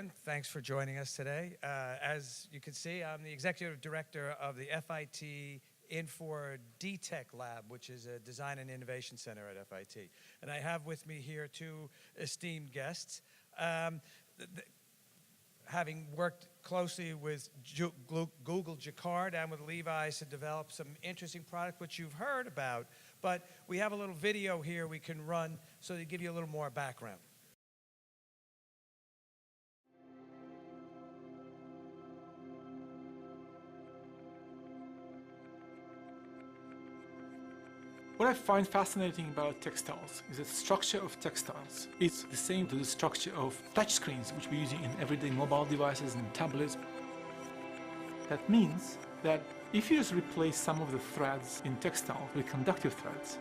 everyone. Thanks for joining us today. As you can see, I'm the Executive Director of the FIT Infor DTech Lab, which is a Design and Innovation Center at FIT. And I have with me here two esteemed guests. Having worked closely with Google Jacquard and with LEVI'S to develop some interesting product, which you've heard about, but we have a little video here we can run so to give you a little more background. What I find fascinating about textiles is the structure of textiles. It's the same to the structure of touchscreens, which we're using in everyday mobile devices and tablets. That means that if you just replace some of the threads in textile with conductive threads,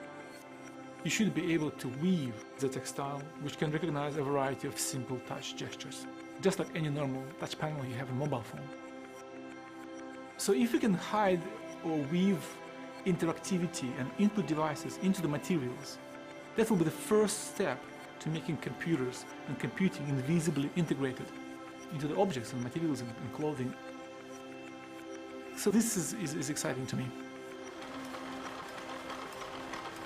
you should be able to weave the textile, which can recognize a variety of simple touch gestures, just like any normal touch panel you have on a mobile phone. So if you can hide or weave interactivity and input devices into the materials, that will be the first step to making computers and computing invisibly integrated into the objects and materials and clothing. So this is exciting to me.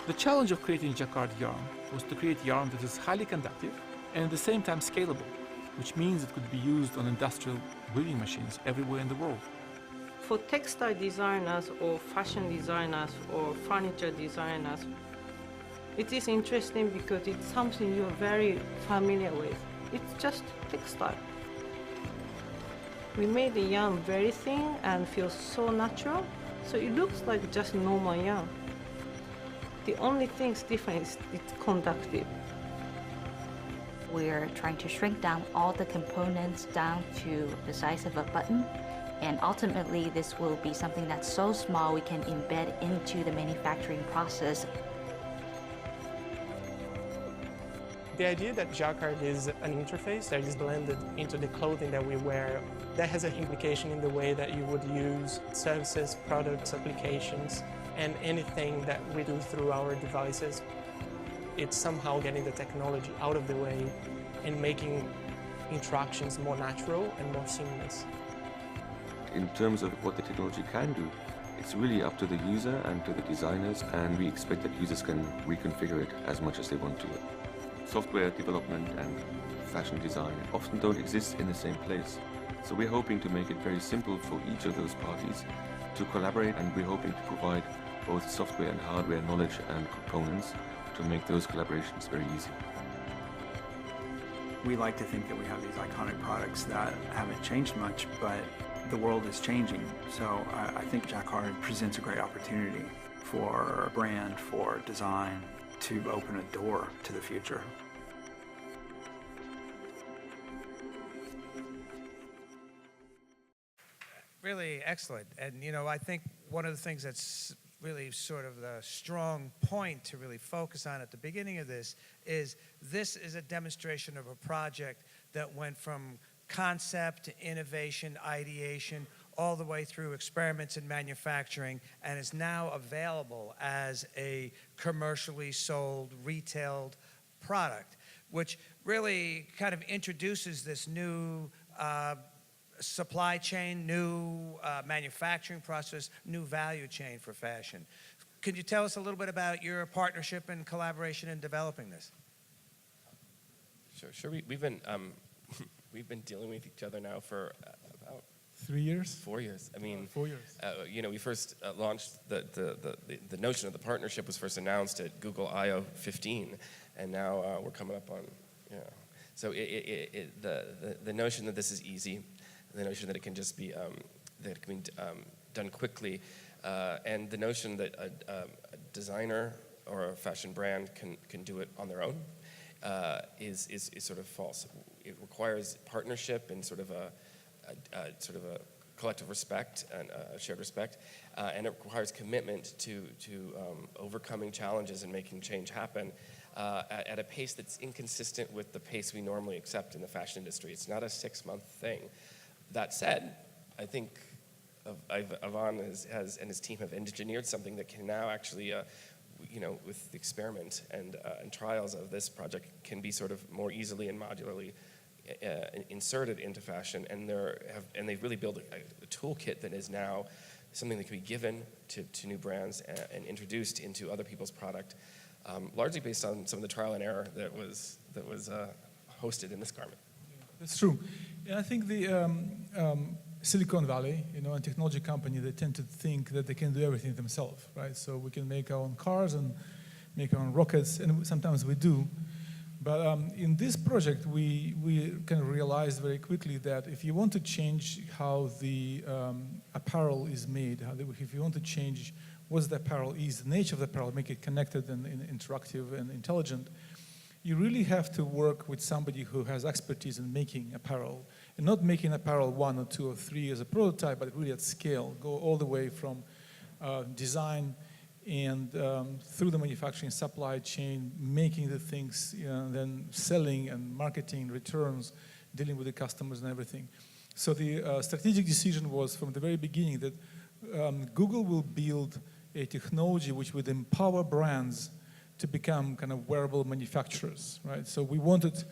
The challenge of creating Jacquard yarn was to create yarn that is highly conductive and at the same time scalable, which means it could be used on industrial weaving machines everywhere in the world. For textile designers or fashion designers or furniture designers, it is interesting because it's something you're very familiar with. It's just textile. We made the yarn very thin and feels so natural, so it looks like just normal yarn. The only thing that's different is it's conductive. We're trying to shrink down all the components down to the size of a button. And ultimately, this will be something that's so small we can embed into the manufacturing process. The idea that Jacquard is an interface that is blended into the clothing that we wear, that has an implication in the way that you would use services, products, applications, and anything that we do through our devices. It's somehow getting the technology out of the way and making interactions more natural and more seamless. In terms of what the technology can do, it's really up to the user and to the designers, and we expect that users can reconfigure it as much as they want to. Software development and fashion design often don't exist in the same place, so we're hoping to make it very simple for each of those parties to collaborate, and we're hoping to provide both software and hardware knowledge and components to make those collaborations very easy. We like to think that we have these iconic products that haven't changed much, but the world is changing, so I think Jacquard presents a great opportunity for a brand, for design, to open a door to the future. Really excellent. And, you know, I think one of the things that's really sort of the strong point to really focus on at the beginning of this is a demonstration of a project that went from concept to innovation, ideation, all the way through experiments in manufacturing, and is now available as a commercially sold, retailed product, which really kind of introduces this new supply chain, new manufacturing process, new value chain for fashion. Could you tell us a little bit about your partnership and collaboration in developing this? Sure. We've been dealing with each other now for about 3 years? 4 years. I mean, 4 years. You know, we first launched the notion of the partnership was first announced at Google I/O 15, and now we're coming up on, you know. So the notion that this is easy, the notion that it can just be that it can be done quickly, and the notion that a designer or a fashion brand can do it on their own is sort of false. It requires partnership and sort of a collective respect and shared respect, and it requires commitment to overcoming challenges and making change happen at a pace that's inconsistent with the pace we normally accept in the fashion industry. It's not a 6-month thing. That said, I think Ivan and his team have engineered something that can now actually, you know, with the experiment and trials of this project, can be sort of more easily and modularly inserted into fashion, and they've really built a toolkit that is now something that can be given to new brands and introduced into other people's product, largely based on some of the trial and error that was hosted in this garment. That's true. Yeah, I think the Silicon Valley, and technology company, they tend to think that they can do everything themselves, right? So we can make our own cars and make our own rockets, and sometimes we do. But in this project, we kind of realized very quickly that if you want to change how the apparel is made, if you want to change what the apparel is, the nature of the apparel, make it connected and interactive and intelligent, you really have to work with somebody who has expertise in making apparel, and not making apparel 1 or 2 or 3 as a prototype, but really at scale, go all the way from design and through the manufacturing supply chain, making the things, then selling and marketing, returns, dealing with the customers and everything. So the strategic decision was from the very beginning that Google will build a technology which would empower brands to become kind of wearable manufacturers, right? So we wanted,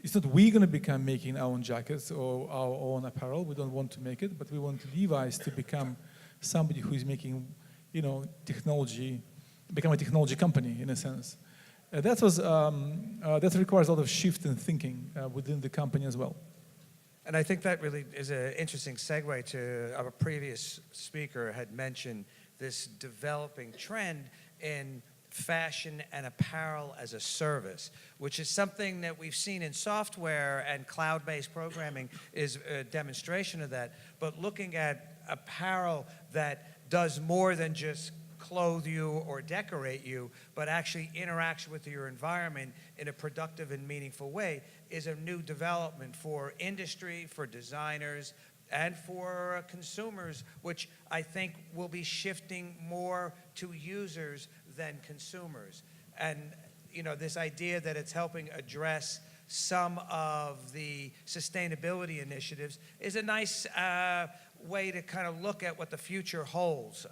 it's not we're going to become making our own jackets or our own apparel. We don't want to make it, but we want Levi's to become somebody who is making, technology, become a technology company in a sense. That requires a lot of shift in thinking within the company as well. And I think that really is an interesting segue to our previous speaker had mentioned this developing trend in fashion and apparel as a service, which is something that we've seen in software, and cloud-based programming is a demonstration of that. But looking at apparel that does more than just clothe you or decorate you, but actually interacts with your environment in a productive and meaningful way is a new development for industry, for designers, and for consumers, which I think will be shifting more to users than consumers. And this idea that it's helping address some of the sustainability initiatives is a nice way to kind of look at what the future holds.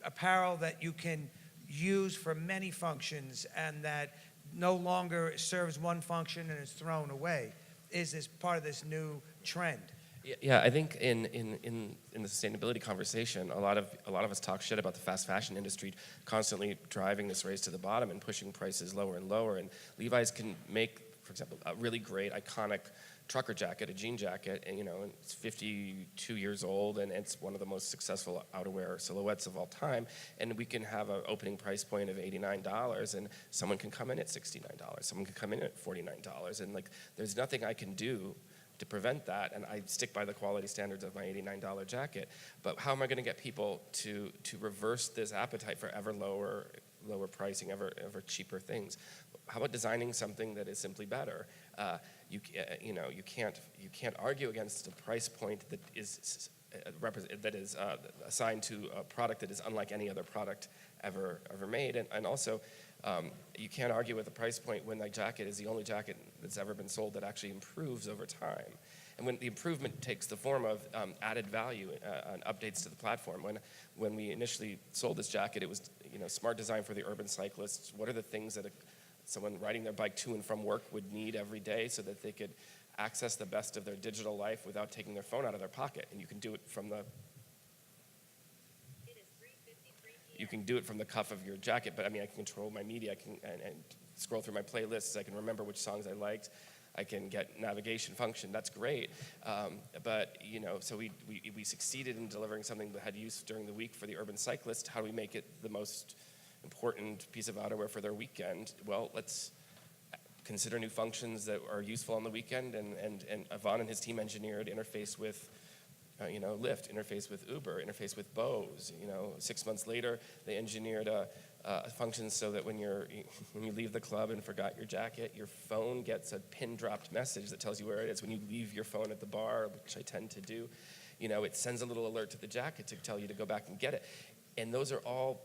Apparel that you can use for many functions and that no longer serves one function and is thrown away is this part of this new trend. Yeah, I think in the sustainability conversation, a lot of us talk shit about the fast fashion industry constantly driving this race to the bottom and pushing prices lower and lower. And Levi's can make, for example, a really great iconic trucker jacket, a jean jacket, and it's 52 years old, and it's one of the most successful outerwear silhouettes of all time. And we can have an opening price point of $89, and someone can come in at $69, someone can come in at $49, and there's nothing I can do to prevent that, and I stick by the quality standards of my $89 jacket. But how am I going to get people to reverse this appetite for ever lower pricing, ever cheaper things? How about designing something that is simply better? You can't argue against a price point that is assigned to a product that is unlike any other product ever made, and also you can't argue with a price point when that jacket is the only jacket that's ever been sold that actually improves over time. And when the improvement takes the form of added value and updates to the platform. When we initially sold this jacket, it was smart design for the urban cyclists. What are the things that someone riding their bike to and from work would need every day so that they could access the best of their digital life without taking their phone out of their pocket? And you can do it from the cuff of your jacket, but I can control my media, I can and scroll through my playlists, I can remember which songs I liked, I can get navigation function, that's great. So we succeeded in delivering something that had use during the week for the urban cyclist. How do we make it the most important piece of outerwear for their weekend? Well, let's consider new functions that are useful on the weekend, and Yvonne and his team engineered interface with Lyft, interface with Uber, interface with Bose. 6 months later, they engineered a function so that when you leave the club and forgot your jacket, your phone gets a pin-dropped message that tells you where it is. When you leave your phone at the bar, which I tend to do, it sends a little alert to the jacket to tell you to go back and get it. And those are all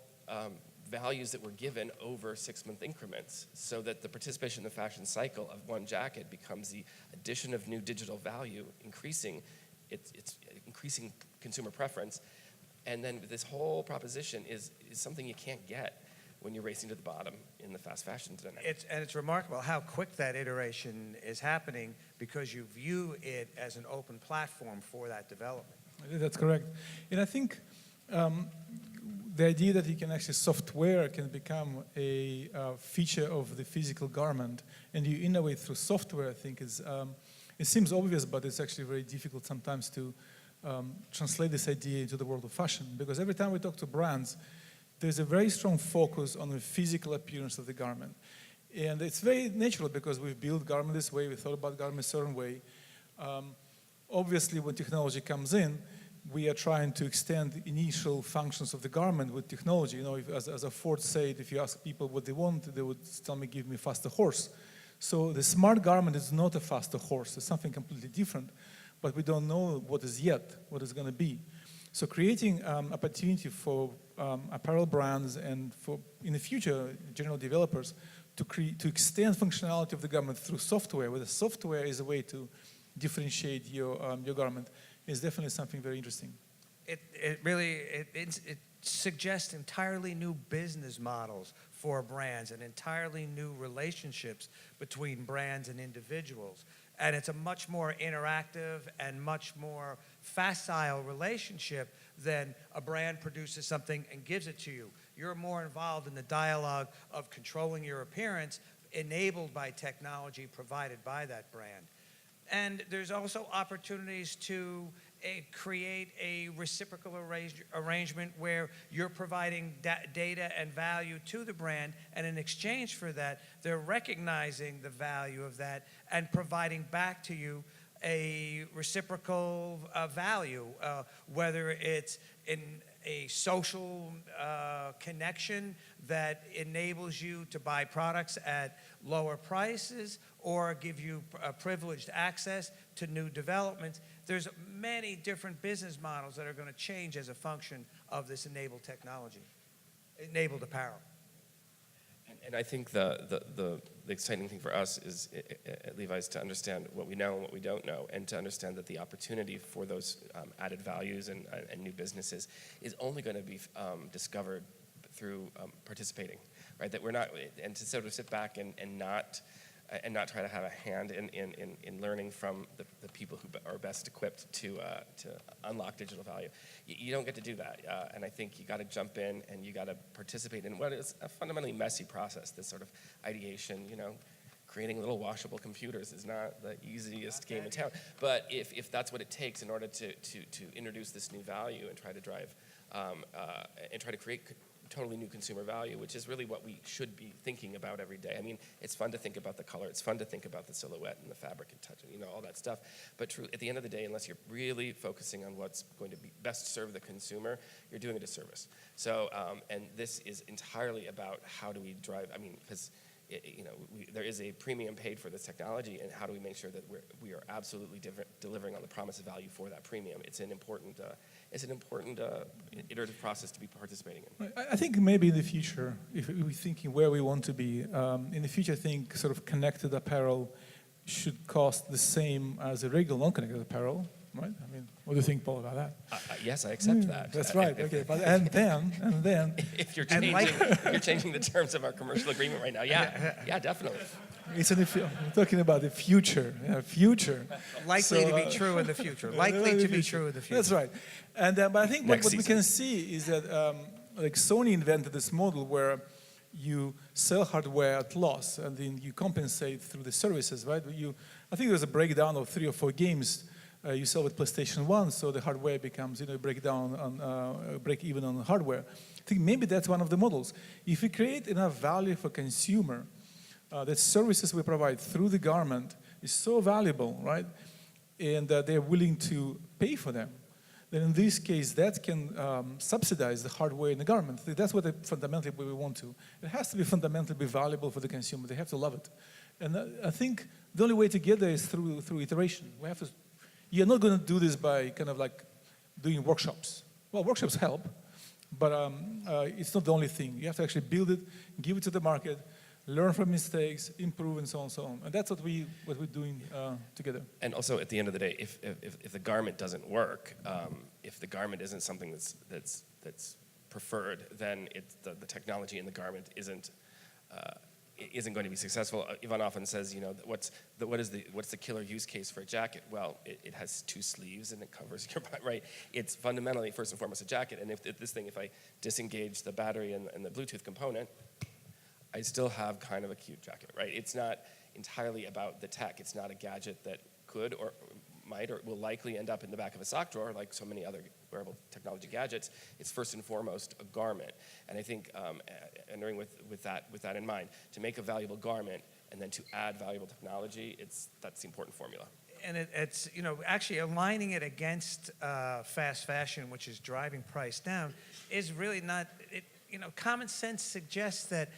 values that were given over 6-month increments, so that the participation in the fashion cycle of one jacket becomes the addition of new digital value, increasing consumer preference. And then this whole proposition is something you can't get when you're racing to the bottom in the fast fashion dynamic. It's remarkable how quick that iteration is happening because you view it as an open platform for that development. That's correct. And I think the idea that you can actually software can become a feature of the physical garment, and you innovate through software, I think is, it seems obvious, but it's actually very difficult sometimes to translate this idea into the world of fashion, because every time we talk to brands, there's a very strong focus on the physical appearance of the garment. And it's very natural because we've built garment this way, we thought about garment a certain way. Obviously, when technology comes in, we are trying to extend the initial functions of the garment with technology. You know, if, as a Ford said, if you ask people what they want, they would tell me, give me a faster horse. So the smart garment is not a faster horse, it's something completely different, but we don't know what is yet, what it's gonna be. So creating opportunity for apparel brands and for, in the future, general developers to extend functionality of the garment through software, where the software is a way to differentiate your garment, is definitely something very interesting. It really suggests entirely new business models for brands and entirely new relationships between brands and individuals. And it's a much more interactive and much more facile relationship than a brand produces something and gives it to you. You're more involved in the dialogue of controlling your appearance enabled by technology provided by that brand. And there's also opportunities to create a reciprocal arrangement where you're providing data and value to the brand, and in exchange for that, they're recognizing the value of that and providing back to you a reciprocal value, whether it's in a social connection that enables you to buy products at lower prices or give you privileged access to new developments. There's many different business models that are going to change as a function of this enabled technology, enabled apparel. And I think the exciting thing for us is at Levi's to understand what we know and what we don't know, and to understand that the opportunity for those added values and new businesses is only going to be discovered through participating, right? That we're not, and to sort of sit back and not try to have a hand in learning from the people who are best equipped to unlock digital value. You don't get to do that, and I think you got to jump in and you got to participate in what is a fundamentally messy process. This sort of ideation, you know, creating little washable computers is not the easiest game in town. But if that's what it takes in order to introduce this new value and try to drive and try to create totally new consumer value, which is really what we should be thinking about every day. I mean, it's fun to think about the color, it's fun to think about the silhouette and the fabric and touch, you know, all that stuff. But at the end of the day, unless you're really focusing on what's going to best serve the consumer, you're doing a disservice. So, and this is entirely about how do we drive, I mean, because you know, there is a premium paid for this technology, and how do we make sure that we are absolutely delivering on the promise of value for that premium? It's an important iterative process to be participating in. I think maybe in the future, if we're thinking where we want to be, in the future I think sort of connected apparel should cost the same as a regular non-connected apparel, right? I mean, what do you think, Paul, about that? Yes, I accept that. That's right. Okay, but and then. If you're changing the terms of our commercial agreement right now, yeah, definitely. We're talking about the future. Yeah, future. Likely to be true in the future. Likely to be true in the future. That's right. And but I think what we can see is that like Sony invented this model where you sell hardware at loss and then you compensate through the services, right? I think there's a breakdown of 3 or 4 games you sell with PlayStation 1, so the hardware becomes, you know, break even on hardware. I think maybe that's one of the models. If we create enough value for consumer, that services we provide through the garment is so valuable, right? And they're willing to pay for them. Then in this case, that can subsidize the hardware in the garment. That's what fundamentally we want to. It has to be fundamentally be valuable for the consumer. They have to love it. And I think the only way to get there is through iteration. We have to. You're not going to do this by kind of like doing workshops. Well, workshops help, but it's not the only thing. You have to actually build it, give it to the market, learn from mistakes, improve, and so on and so on. And that's what we're doing together. And also, at the end of the day, if the garment doesn't work, if the garment isn't something that's preferred, then the technology in the garment isn't going to be successful. Ivan often says, you know, what's the killer use case for a jacket? Well, it has 2 sleeves and it covers your body, right? It's fundamentally, first and foremost, a jacket. And if I disengage the battery and the Bluetooth component, I still have kind of a cute jacket, right? It's not entirely about the tech. It's not a gadget that could or might or will likely end up in the back of a sock drawer like so many other wearable technology gadgets. It's first and foremost a garment. And I think, entering with that in mind, to make a valuable garment and then to add valuable technology, that's the important formula. And it's, you know, actually aligning it against fast fashion, which is driving price down, is really not, you know, common sense suggests that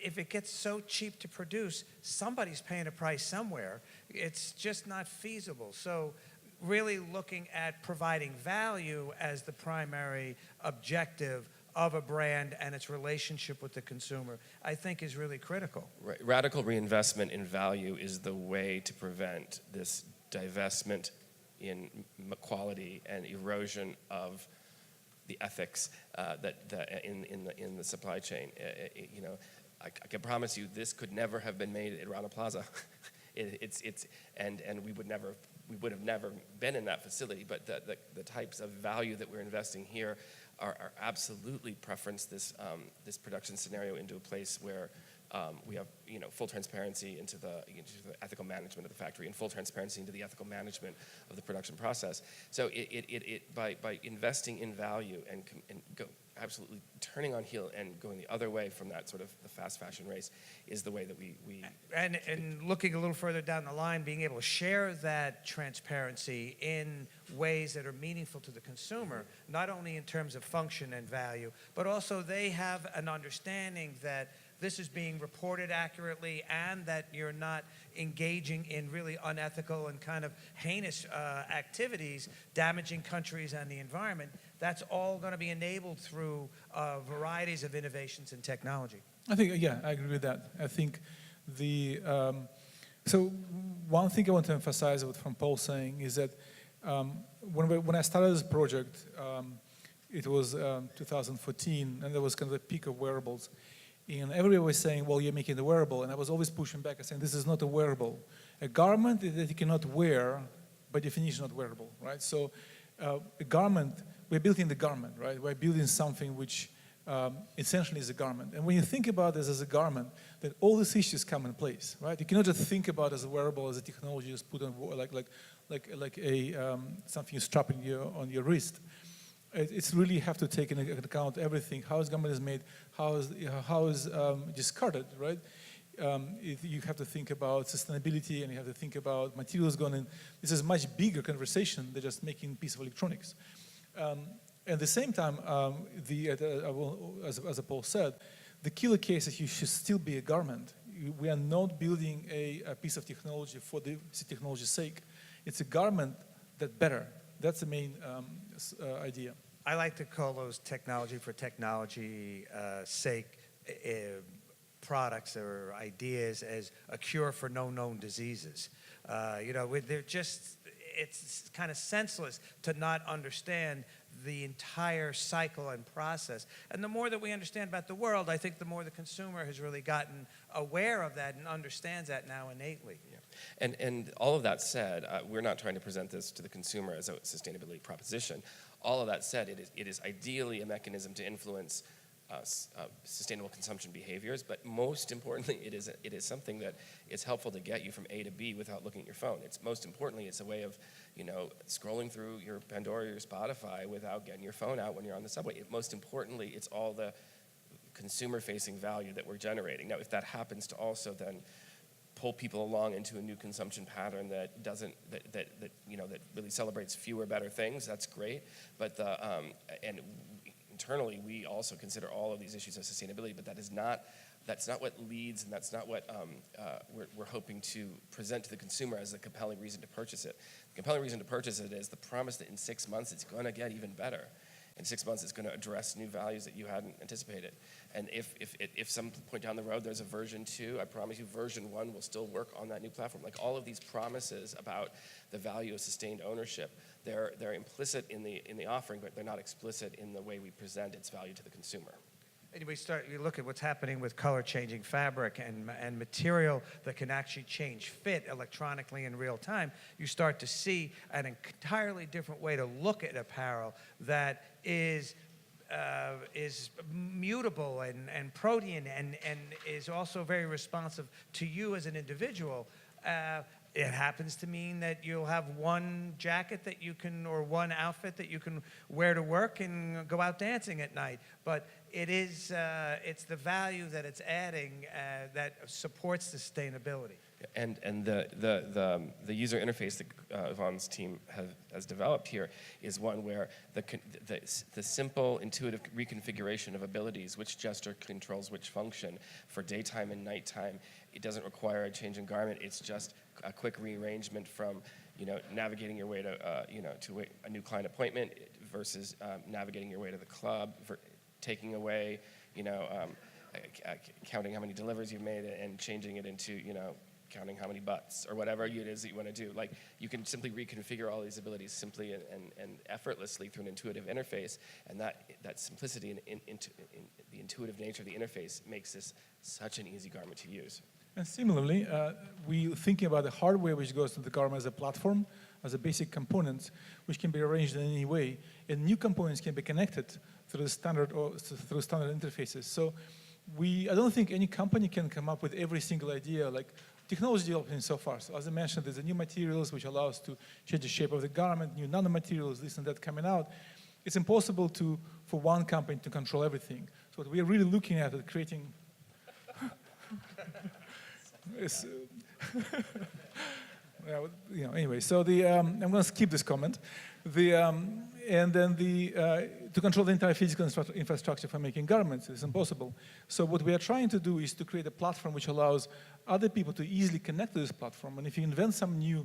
if it gets so cheap to produce, somebody's paying a price somewhere. It's just not feasible. So really looking at providing value as the primary objective of a brand and its relationship with the consumer, I think is really critical. Right. Radical reinvestment in value is the way to prevent this divestment in quality and erosion of the ethics in the supply chain. You know, I can promise you this could never have been made at Rana Plaza. And we would have never been in that facility. But the types of value that we're investing here are absolutely preference this production scenario into a place where we have, you know, full transparency into the ethical management of the factory and full transparency into the ethical management of the production process. So by investing in value and absolutely turning on heel and going the other way from that sort of the fast fashion race is the way that we and looking a little further down the line, being able to share that transparency in ways that are meaningful to the consumer, not only in terms of function and value, but also they have an understanding that this is being reported accurately and that you're not engaging in really unethical and kind of heinous activities damaging countries and the environment. That's all going to be enabled through varieties of innovations in technology. I think, yeah, I agree with that. I think so one thing I want to emphasize from Paul saying is that when I started this project, it was 2014, and there was kind of the peak of wearables. And everybody was saying, well, you're making the wearable. And I was always pushing back and saying, this is not a wearable. A garment that you cannot wear, by definition, not wearable, right? So a garment, we're building the garment, right? We're building something which essentially is a garment. And when you think about this as a garment, then all these issues come in place, right? You cannot just think about it as a wearable, as a technology just put on, like a something you strap on your wrist. It's really have to take into account everything, how is garment is made, how is discarded, right? You have to think about sustainability, and you have to think about materials going in. This is a much bigger conversation than just making a piece of electronics. At the same time, as Paul said, the killer case is you should still be a garment. We are not building a piece of technology for the technology's sake. It's a garment that's better. That's the main idea. I like to call those technology for technology sake products or ideas as a cure for no known diseases. You know, it's kind of senseless to not understand the entire cycle and process. And the more that we understand about the world, I think the more the consumer has really gotten aware of that and understands that now innately. Yeah. And all of that said, we're not trying to present this to the consumer as a sustainability proposition. All of that said, it is ideally a mechanism to influence sustainable consumption behaviors, but most importantly, it is something that is helpful to get you from A to B without looking at your phone. Most importantly, it's a way of, you know, scrolling through your Pandora or your Spotify without getting your phone out when you're on the subway. Most importantly, it's all the consumer-facing value that we're generating. Now, if that happens to also then pull people along into a new consumption pattern that really celebrates fewer, better things, that's great. But internally, we also consider all of these issues of sustainability, but that's not what leads, and that's not what we're hoping to present to the consumer as a compelling reason to purchase it. The compelling reason to purchase it is the promise that in 6 months it's going to get even better. In 6 months it's going to address new values that you hadn't anticipated. And if some point down the road there's a version 2, I promise you version 1 will still work on that new platform. Like all of these promises about the value of sustained ownership, they're implicit in the offering, but they're not explicit in the way we present its value to the consumer. And you look at what's happening with color-changing fabric and material that can actually change fit electronically in real time. You start to see an entirely different way to look at apparel that is mutable and protean and is also very responsive to you as an individual. It happens to mean that you'll have one jacket that you can, or one outfit that you can wear to work and go out dancing at night. But it's the value that it's adding that supports sustainability. And the user interface that Yvonne's team has developed here is one where the simple, intuitive reconfiguration of abilities, which gesture controls which function for daytime and nighttime, it doesn't require a change in garment. It's just a quick rearrangement from, navigating your way to, to a new client appointment versus navigating your way to the club, taking away, counting how many deliveries you've made and changing it into, counting how many butts or whatever it is that you want to do. Like, you can simply reconfigure all these abilities simply and effortlessly through an intuitive interface, and that simplicity in the intuitive nature of the interface makes this such an easy garment to use. And similarly, we're thinking about the hardware which goes to the garment as a platform, as a basic component, which can be arranged in any way, and new components can be connected through the standard interfaces. So I don't think any company can come up with every single idea, like technology development so far. So as I mentioned, there's a new materials which allow us to change the shape of the garment, new nanomaterials, this and that coming out. It's impossible for one company to control everything. So what we are really looking at is creating anyway, so I'm going to skip this comment. And then to control the entire physical infrastructure for making garments is impossible. So what we are trying to do is to create a platform which allows other people to easily connect to this platform. And if you invent some new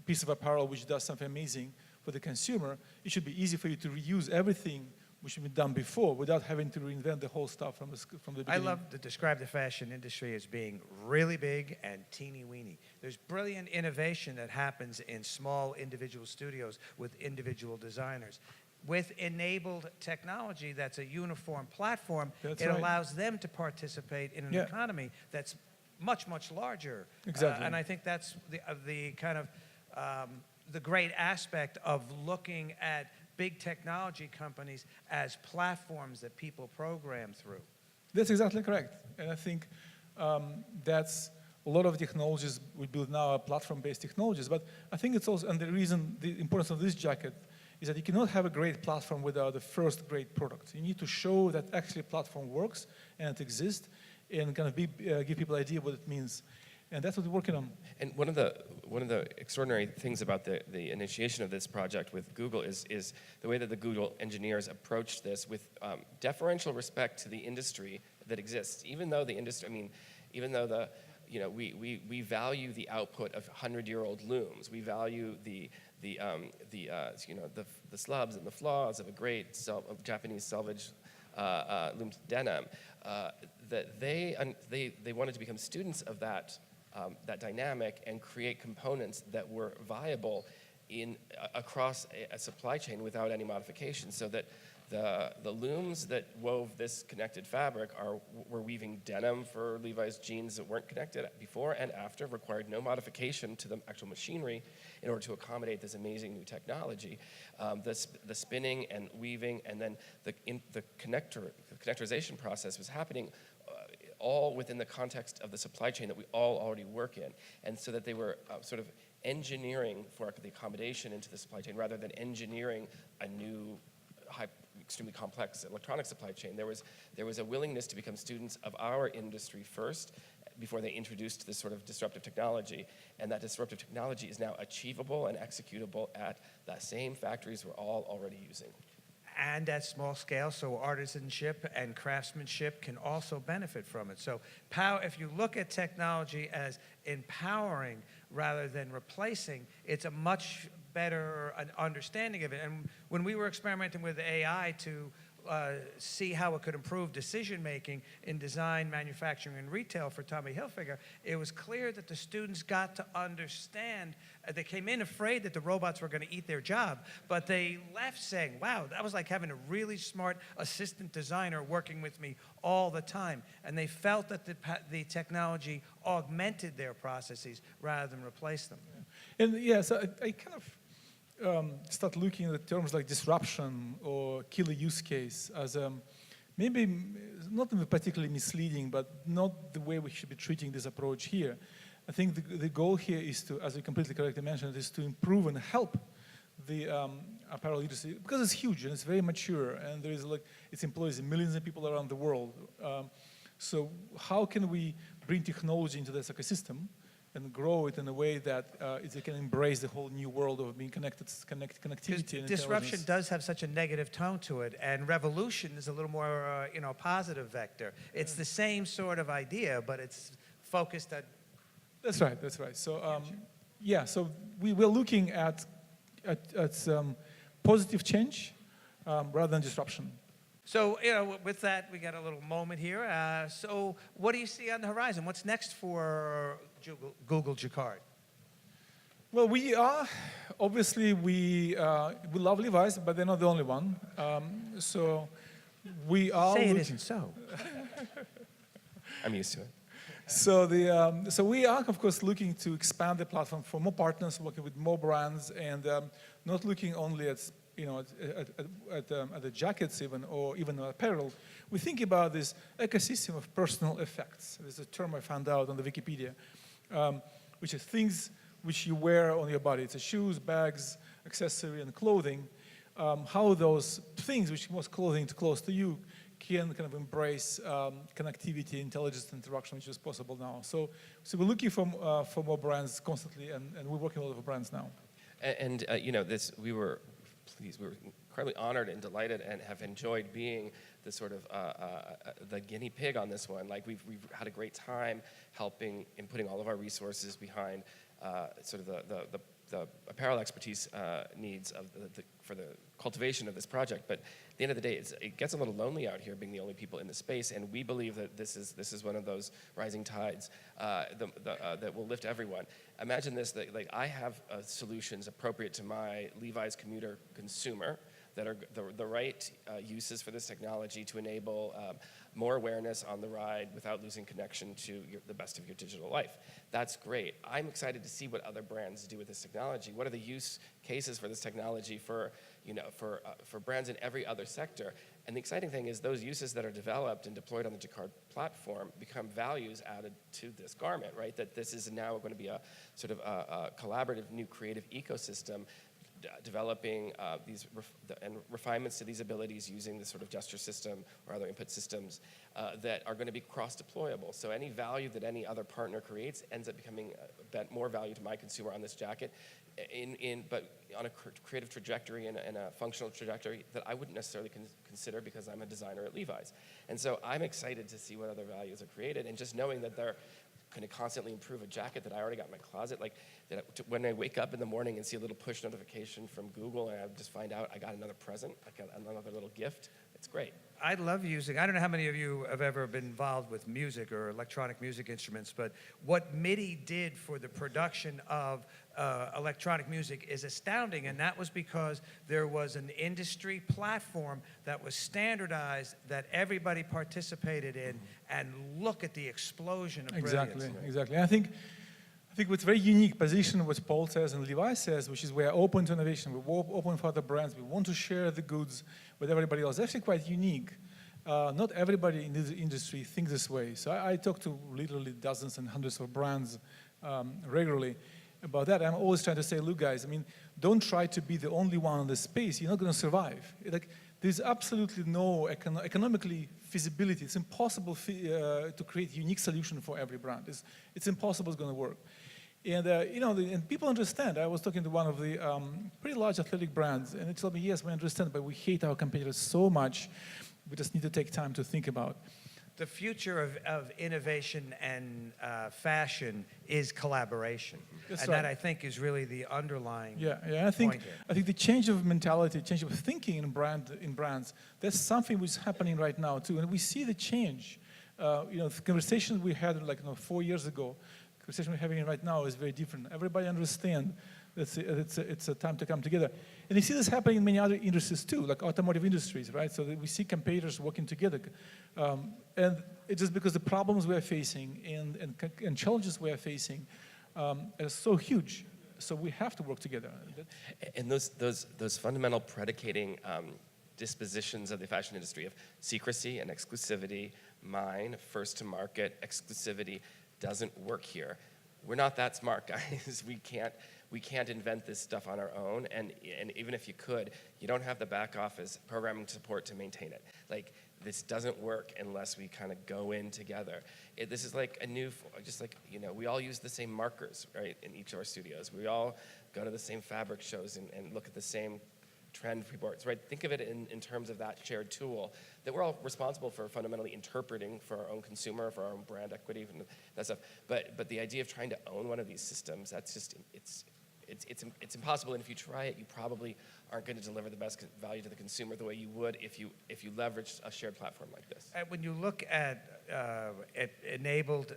piece of apparel which does something amazing for the consumer, it should be easy for you to reuse everything which has been done before without having to reinvent the whole stuff from the beginning. I love to describe the fashion industry as being really big and teeny weeny. There's brilliant innovation that happens in small individual studios with individual designers. With enabled technology that's a uniform platform, allows them to participate in an economy that's much, much larger. Exactly. And I think that's the kind of the great aspect of looking at big technology companies as platforms that people program through. That's exactly correct. And I think that's a lot of technologies we build now are platform-based technologies. But I think it's also, and the importance of this jacket is that you cannot have a great platform without the first great product. You need to show that actually a platform works and it exists, and kind of give people an idea what it means. And that's what we're working on. And one of the extraordinary things about the initiation of this project with Google is the way that the Google engineers approached this with deferential respect to the industry that exists. Even though the industry, we value the output of 100-year-old looms. We value the slubs and the flaws of a great Japanese selvage loomed denim. That they wanted to become students of that dynamic and create components that were viable across a supply chain without any modification, so that the looms that wove this connected fabric were weaving denim for Levi's jeans that weren't connected before and after, required no modification to the actual machinery in order to accommodate this amazing new technology. The spinning and weaving and then the connectorization process was happening all within the context of the supply chain that we all already work in. And so that they were sort of engineering for the accommodation into the supply chain rather than engineering a new extremely complex electronic supply chain. There was a willingness to become students of our industry first before they introduced this sort of disruptive technology. And that disruptive technology is now achievable and executable at the same factories we're all already using. And at small scale, so artisanship and craftsmanship can also benefit from it. So if you look at technology as empowering rather than replacing, it's a much better understanding of it. And when we were experimenting with AI to see how it could improve decision-making in design, manufacturing, and retail for Tommy Hilfiger, it was clear that the students got to understand, they came in afraid that the robots were going to eat their job, but they left saying, wow, that was like having a really smart assistant designer working with me all the time. And they felt that the technology augmented their processes rather than replace them. And yeah, so I kind of start looking at terms like disruption or killer use case as maybe not particularly misleading, but not the way we should be treating this approach here. I think the goal here is to, as you completely correctly mentioned, is to improve and help the apparel industry, because it's huge and it's very mature, and there is it employs millions of people around the world. So how can we bring technology into this ecosystem and grow it in a way that it can embrace the whole new world of being connectivity and disruption does have such a negative tone to it, and revolution is a little more, positive vector. It's the same sort of idea, but it's focused at... That's right, that's right. So, yeah, so we're looking at positive change rather than disruption. So, with that, we got a little moment here. So what do you see on the horizon? What's next for Google Jacquard? Well, we love Levi's, but they're not the only one. So we are... Say it isn't so. I'm used to it. So we are, of course, looking to expand the platform for more partners, working with more brands, and not looking only at the jackets or even apparel. We think about this ecosystem of personal effects. There's a term I found out on the Wikipedia, which is things which you wear on your body. It's shoes, bags, accessory, and clothing. How those things, which most clothing is close to you, can kind of embrace connectivity, intelligence, interaction, which is possible now. So we're looking for more brands constantly, and we're working with a lot of brands now. And we were incredibly honored and delighted and have enjoyed being the sort of the guinea pig on this one. Like we've had a great time helping and putting all of our resources behind sort of the apparel expertise needs of for the cultivation of this project. But at the end of the day, it gets a little lonely out here being the only people in the space, and we believe that this is one of those rising tides that will lift everyone. Imagine this, that I have solutions appropriate to my Levi's commuter consumer that are the right uses for this technology to enable more awareness on the ride without losing connection to the best of your digital life. That's great. I'm excited to see what other brands do with this technology. What are the use cases for this technology for brands in every other sector? And the exciting thing is those uses that are developed and deployed on the Jacquard platform become values added to this garment, right? That this is now going to be a sort of a collaborative new creative ecosystem developing these refinements to these abilities using this sort of gesture system or other input systems that are going to be cross-deployable. So any value that any other partner creates ends up becoming more value to my consumer on this jacket, but on a creative trajectory and a functional trajectory that I wouldn't necessarily consider because I'm a designer at Levi's. And so I'm excited to see what other values are created, and just knowing that they're going to constantly improve a jacket that I already got in my closet. Like when I wake up in the morning and see a little push notification from Google and I just find out I got another present, I got another little gift, it's great. I love using, I don't know how many of you have ever been involved with music or electronic music instruments, but what MIDI did for the production of electronic music is astounding, and that was because there was an industry platform that was standardized that everybody participated in, and look at the explosion of brilliance. Exactly. I think what's very unique position, what Paul says and Levi says, which is we're open to innovation, we're open for other brands, we want to share the goods with everybody else. Actually quite unique. Not everybody in this industry thinks this way. So I talk to literally dozens and hundreds of brands regularly about that. I'm always trying to say, look guys, I mean, don't try to be the only one in this space. You're not going to survive. There's absolutely no economically feasibility. It's impossible to create a unique solution for every brand. It's impossible. It's going to work. And and people understand. I was talking to one of the pretty large athletic brands, and they told me, yes, we understand, but we hate our competitors so much. We just need to take time to think about. the future of innovation and fashion is collaboration. That's and right. that, I think, is really the underlying I think point here. I think the change of mentality, change of thinking in brands, that's something which is happening right now too, and we see the change. The conversations we had 4 years ago, the conversation we're having right now is very different. Everybody understands that it's a time to come together, and you see this happening in many other industries too, like automotive industries, right? So that we see competitors working together, and it's just because the problems we are facing and challenges we are facing are so huge. So we have to work together. And those fundamental predicating dispositions of the fashion industry of secrecy and exclusivity, mine, first to market, exclusivity, doesn't work here. We're not that smart, guys. We can't invent this stuff on our own, and even if you could, you don't have the back office programming support to maintain it. Like, this doesn't work unless we kind of go in together. This is like a new, just like, we all use the same markers, right, in each of our studios. We all go to the same fabric shows and look at the same trend reports, right? Think of it in terms of that shared tool that we're all responsible for fundamentally interpreting for our own consumer, for our own brand equity, and that stuff. But the idea of trying to own one of these systems, that's just, it's impossible, and if you try it, you probably aren't going to deliver the best value to the consumer the way you would if you leveraged a shared platform like this. And when you look at enabled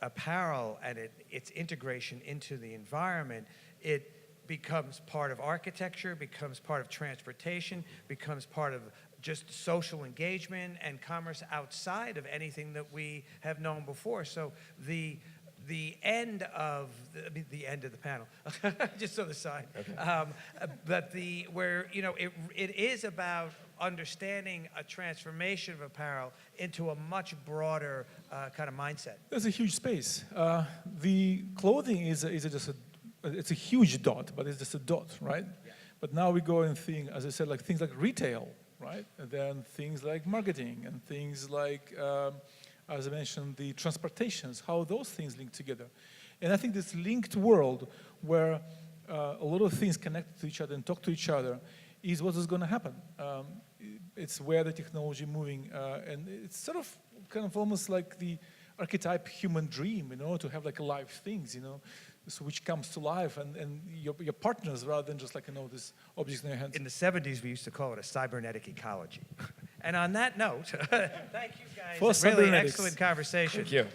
apparel and its integration into the environment, it becomes part of architecture, becomes part of transportation, becomes part of just social engagement and commerce outside of anything that we have known before. So the end of the end of the panel, just on the side. Okay. But it is about understanding a transformation of apparel into a much broader kind of mindset. There's a huge space. The clothing is just it's a huge dot, but it's just a dot, right? Yeah. But now we go and think, as I said, like things like retail, right? And then things like marketing and things like, as I mentioned, the transportations, how those things link together. And I think this linked world where a lot of things connect to each other and talk to each other is what is going to happen. It's where the technology moving, and it's sort of kind of almost like the archetype human dream, to have like live things, so which comes to life, and your partners rather than just like, this objects in your hands. In the 70s, we used to call it a cybernetic ecology. And on that note, thank you guys. For really cybernetics. excellent conversation. Thank you.